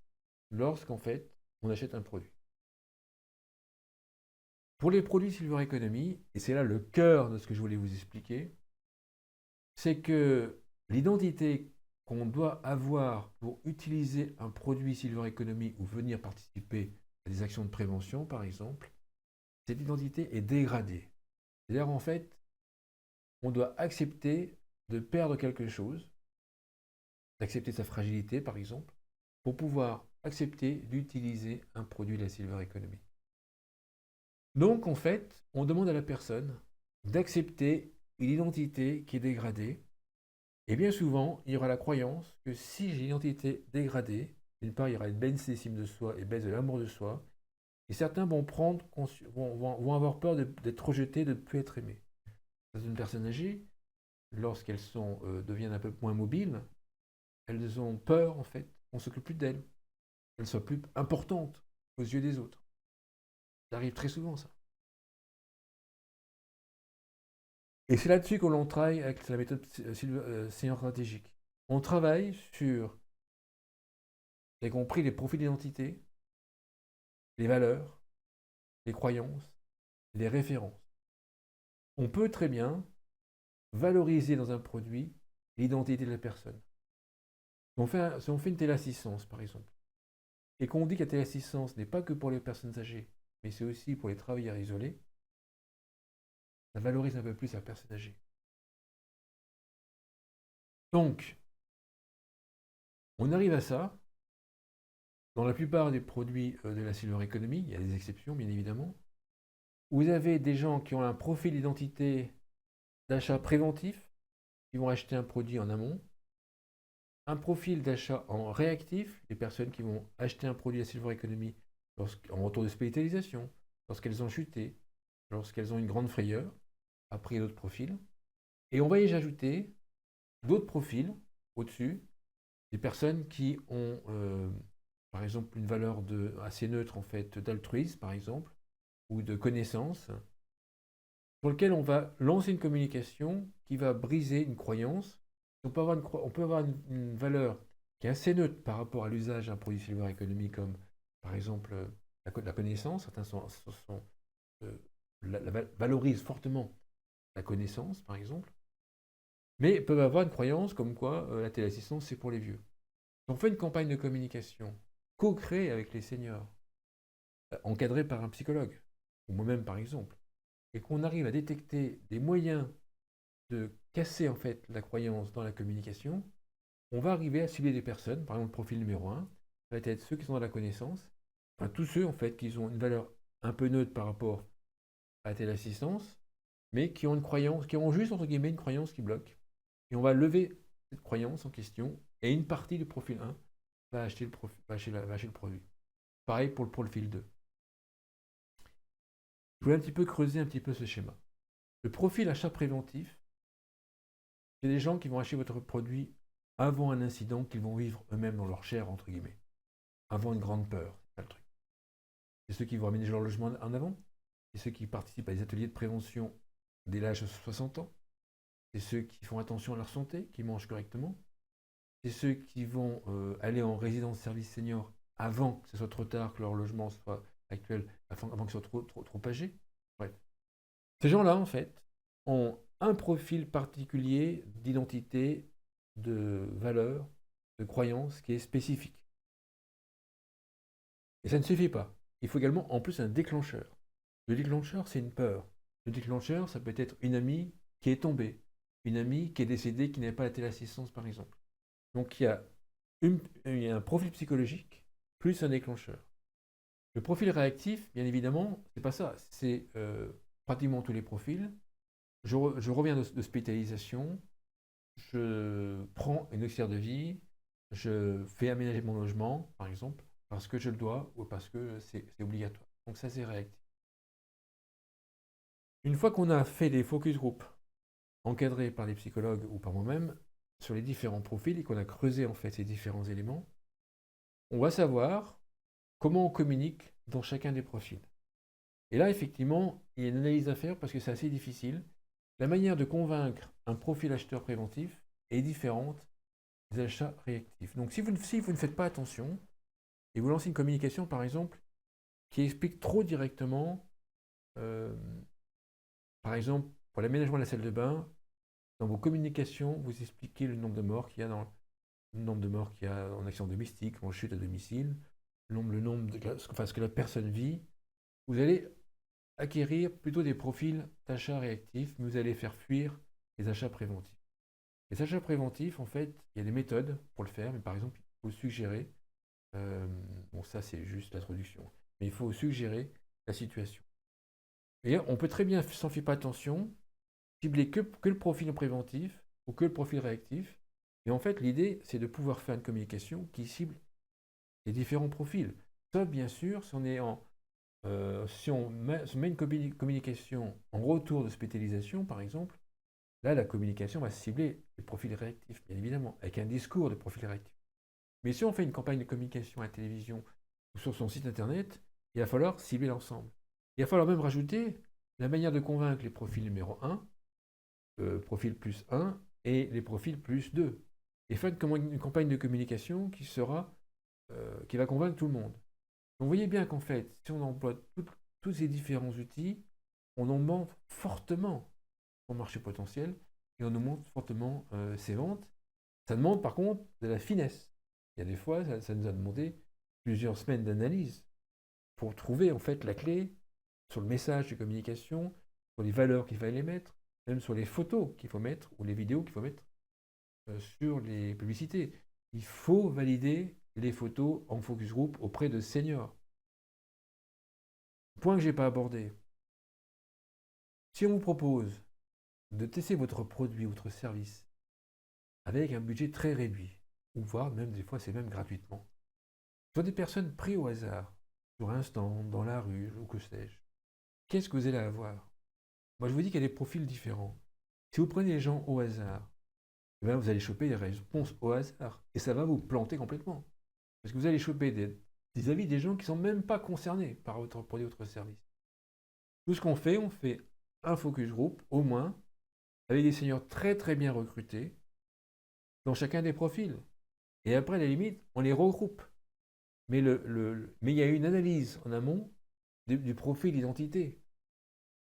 lorsqu'en fait, on achète un produit. Pour les produits Silver Economy, et c'est là le cœur de ce que je voulais vous expliquer, c'est que l'identité qu'on doit avoir pour utiliser un produit Silver Economy ou venir participer à des actions de prévention, par exemple, cette identité est dégradée. C'est-à-dire, en fait, on doit accepter de perdre quelque chose, d'accepter sa fragilité, par exemple, pour pouvoir accepter d'utiliser un produit de la Silver Economy. Donc, en fait, on demande à la personne d'accepter une identité qui est dégradée. Et bien souvent, il y aura la croyance que si j'ai une identité dégradée, d'une part, il y aura une baisse d'estime de soi et baisse de l'amour de soi, et certains vont avoir peur d'être rejetés, de ne plus être aimés. Dans une personne âgée, lorsqu'elles deviennent un peu moins mobiles, elles ont peur, en fait, qu'on ne s'occupe plus d'elles, qu'elles soient plus importantes aux yeux des autres. Ça arrive très souvent, ça. Et c'est là-dessus que l'on travaille avec la méthode senior stratégique. On travaille sur, vous avez compris, les profils d'identité, les valeurs, les croyances, les références. On peut très bien valoriser dans un produit l'identité de la personne. Si on fait une téléassistance, par exemple, et qu'on dit que la téléassistance n'est pas que pour les personnes âgées, mais c'est aussi pour les travailleurs isolés, ça valorise un peu plus la personne âgée. Donc, on arrive à ça. Dans la plupart des produits de la Silver Economy, il y a des exceptions bien évidemment, vous avez des gens qui ont un profil d'identité d'achat préventif, qui vont acheter un produit en amont, un profil d'achat en réactif, les personnes qui vont acheter un produit à Silver Economy en retour de spécialisation, lorsqu'elles ont chuté, lorsqu'elles ont une grande frayeur, après d'autres profils. Et on va y ajouter d'autres profils au-dessus, des personnes qui ont, par exemple, une valeur assez neutre en fait, d'altruisme, par exemple, ou de connaissance, pour lequel on va lancer une communication qui va briser une croyance. On peut avoir une valeur qui est assez neutre par rapport à l'usage d'un produit Silver Economy, comme par exemple la connaissance. Certains valorisent fortement la connaissance, par exemple, mais peuvent avoir une croyance comme quoi la téléassistance, c'est pour les vieux. On fait une campagne de communication co-créée avec les seniors, encadrée par un psychologue, ou moi-même par exemple, et qu'on arrive à détecter des moyens de casser en fait la croyance dans la communication, on va arriver à cibler des personnes, par exemple le profil numéro 1, ça va être ceux qui sont dans la connaissance, enfin tous ceux en fait qui ont une valeur un peu neutre par rapport à telle assistance, mais qui ont une croyance, qui ont juste entre guillemets une croyance qui bloque. Et on va lever cette croyance en question, et une partie du profil 1 va acheter le produit. Pareil pour le profil 2. Je voulais un petit peu creuser un petit peu ce schéma. Le profil achat préventif, c'est des gens qui vont acheter votre produit avant un incident qu'ils vont vivre eux-mêmes dans leur chair, entre guillemets. Avant une grande peur, c'est ça le truc. C'est ceux qui vont aménager leur logement en avant. C'est ceux qui participent à des ateliers de prévention dès l'âge de 60 ans. C'est ceux qui font attention à leur santé, qui mangent correctement. C'est ceux qui vont aller en résidence service senior avant que ce soit trop tard, que leur logement soit actuel, avant qu'ils soient trop âgés. Bref. Ces gens-là, en fait, ont un profil particulier d'identité, de valeur, de croyance qui est spécifique. Et ça ne suffit pas. Il faut également en plus un déclencheur. Le déclencheur, c'est une peur. Le déclencheur, ça peut être une amie qui est tombée, une amie qui est décédée, qui n'avait pas la téléassistance par exemple. Donc il y a un profil psychologique plus un déclencheur. Le profil réactif, bien évidemment, c'est pas ça. C'est pratiquement tous les profils. Je reviens de hospitalisation, je prends une auxiliaire de vie, je fais aménager mon logement, par exemple, parce que je le dois ou parce que c'est obligatoire. Donc ça, c'est réactif. Une fois qu'on a fait des focus group encadrés par les psychologues ou par moi-même sur les différents profils et qu'on a creusé en fait ces différents éléments, on va savoir comment on communique dans chacun des profils. Et là, effectivement, il y a une analyse à faire parce que c'est assez difficile. La manière de convaincre un profil acheteur préventif est différente des achats réactifs. Donc si vous ne faites pas attention et vous lancez une communication, par exemple, qui explique trop directement, euh, par exemple, pour l'aménagement de la salle de bain, dans vos communications, vous expliquez le nombre de morts qu'il y a en accident domestique, en chute à domicile, enfin, ce que la personne vit. Vous allez acquérir plutôt des profils d'achats réactifs, mais vous allez faire fuir les achats préventifs. Les achats préventifs, en fait, il y a des méthodes pour le faire, mais par exemple, il faut suggérer, bon ça c'est juste l'introduction, mais il faut suggérer la situation. Et on peut très bien, sans faire pas attention, cibler que le profil préventif ou que le profil réactif. Et en fait, l'idée, c'est de pouvoir faire une communication qui cible les différents profils. Sauf bien sûr si on met une communication en retour de spécialisation, par exemple, là, la communication va cibler les profils réactifs, bien évidemment, avec un discours de profil réactif. Mais si on fait une campagne de communication à la télévision ou sur son site internet, il va falloir cibler l'ensemble. Il va falloir même rajouter la manière de convaincre les profils numéro 1, profil plus 1 et les profils plus 2. Et faire une campagne de communication qui va convaincre tout le monde. Donc vous voyez bien qu'en fait, si on emploie tous ces différents outils, on augmente fortement son marché potentiel et on augmente fortement ses ventes. Ça demande par contre de la finesse. Il y a des fois, ça nous a demandé plusieurs semaines d'analyse pour trouver en fait la clé sur le message de communication, sur les valeurs qu'il fallait mettre, même sur les photos qu'il faut mettre ou les vidéos qu'il faut mettre sur les publicités. Il faut valider les photos en focus group auprès de seniors. Point que je n'ai pas abordé. Si on vous propose de tester votre produit ou votre service avec un budget très réduit, ou voire même des fois c'est même gratuitement, sur des personnes prises au hasard, sur un stand, dans la rue, ou que sais-je, qu'est-ce que vous allez avoir? Moi je vous dis qu'il y a des profils différents. Si vous prenez les gens au hasard, eh bien, vous allez choper des réponses au hasard, et ça va vous planter complètement. Parce que vous allez choper des avis des gens qui ne sont même pas concernés par votre produit ou votre service. Tout ce qu'on fait, on fait un focus group, au moins, avec des seniors très très bien recrutés, dans chacun des profils. Et après, à la limite, on les regroupe. Mais il y a une analyse en amont du profil d'identité.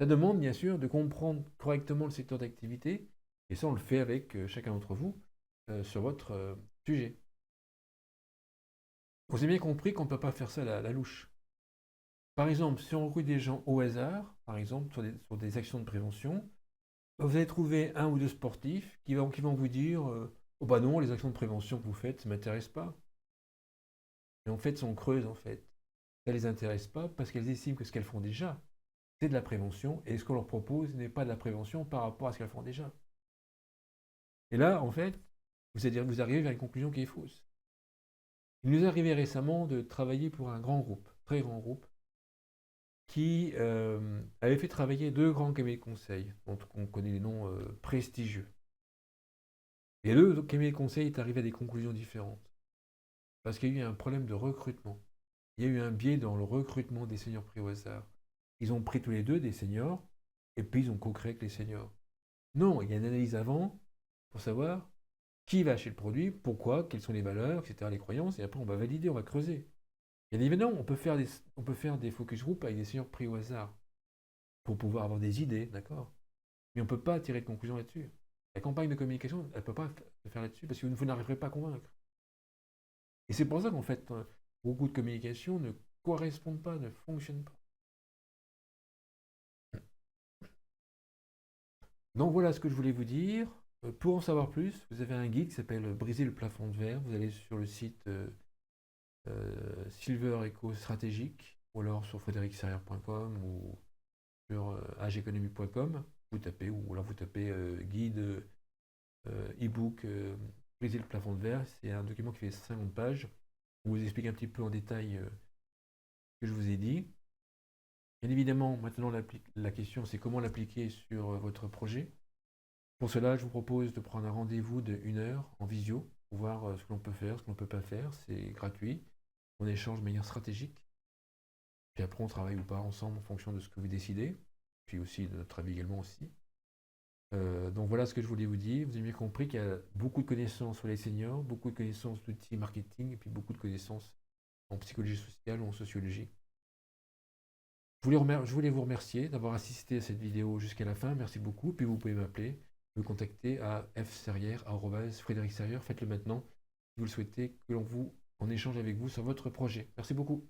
Ça demande bien sûr de comprendre correctement le secteur d'activité, et ça on le fait avec chacun d'entre vous sur votre sujet. Vous avez bien compris qu'on ne peut pas faire ça à la louche. Par exemple, si on recrute des gens au hasard, par exemple sur des actions de prévention, vous allez trouver un ou deux sportifs qui vont vous dire oh bah non, les actions de prévention que vous faites ne m'intéressent pas. Et en fait, si on creuse, en fait, ça ne les intéresse pas parce qu'elles estiment que ce qu'elles font déjà, c'est de la prévention et ce qu'on leur propose n'est pas de la prévention par rapport à ce qu'elles font déjà. Et là, en fait, vous arrivez vers une conclusion qui est fausse. Il nous est arrivé récemment de travailler pour un grand groupe, très grand groupe, qui avait fait travailler deux grands cabinets de conseil, dont on connaît les noms prestigieux. Et le cabinet de conseil est arrivé à des conclusions différentes. Parce qu'il y a eu un problème de recrutement. Il y a eu un biais dans le recrutement des seniors pris au hasard. Ils ont pris tous les deux des seniors, et puis ils ont co-créé avec les seniors. Non, il y a une analyse avant pour savoir qui va acheter le produit, pourquoi, quelles sont les valeurs, etc., les croyances, et après on va valider, on va creuser. Bien évidemment, on peut faire des focus group avec des seniors pris au hasard pour pouvoir avoir des idées, d'accord? Mais on ne peut pas tirer de conclusion là-dessus. La campagne de communication, elle ne peut pas se faire là-dessus parce que vous n'arriverez pas à convaincre. Et c'est pour ça qu'en fait, beaucoup de communications ne correspondent pas, ne fonctionnent pas. Donc voilà ce que je voulais vous dire. Pour en savoir plus, vous avez un guide qui s'appelle Briser le plafond de verre. Vous allez sur le site Silver Eco Stratégique ou alors sur frédéricserrière.com ou sur ageconomie.com. Vous tapez ou alors vous tapez guide e-book Briser le plafond de verre. C'est un document qui fait 50 pages où vous explique un petit peu en détail ce que je vous ai dit. Bien évidemment, maintenant la question c'est comment l'appliquer sur votre projet. Pour cela, je vous propose de prendre un rendez-vous de 1 heure en visio pour voir ce que l'on peut faire, ce que l'on ne peut pas faire. C'est gratuit. On échange de manière stratégique. Puis après, on travaille ou pas ensemble en fonction de ce que vous décidez. Puis aussi de notre avis également aussi. Donc voilà ce que je voulais vous dire. Vous avez bien compris qu'il y a beaucoup de connaissances sur les seniors, beaucoup de connaissances d'outils marketing et puis beaucoup de connaissances en psychologie sociale ou en sociologie. Je voulais vous remercier d'avoir assisté à cette vidéo jusqu'à la fin. Merci beaucoup. Puis vous pouvez m'appeler, me contacter à fserrière@frédéricserrière. Faites-le maintenant si vous le souhaitez que l'on vous en échange avec vous sur votre projet. Merci beaucoup.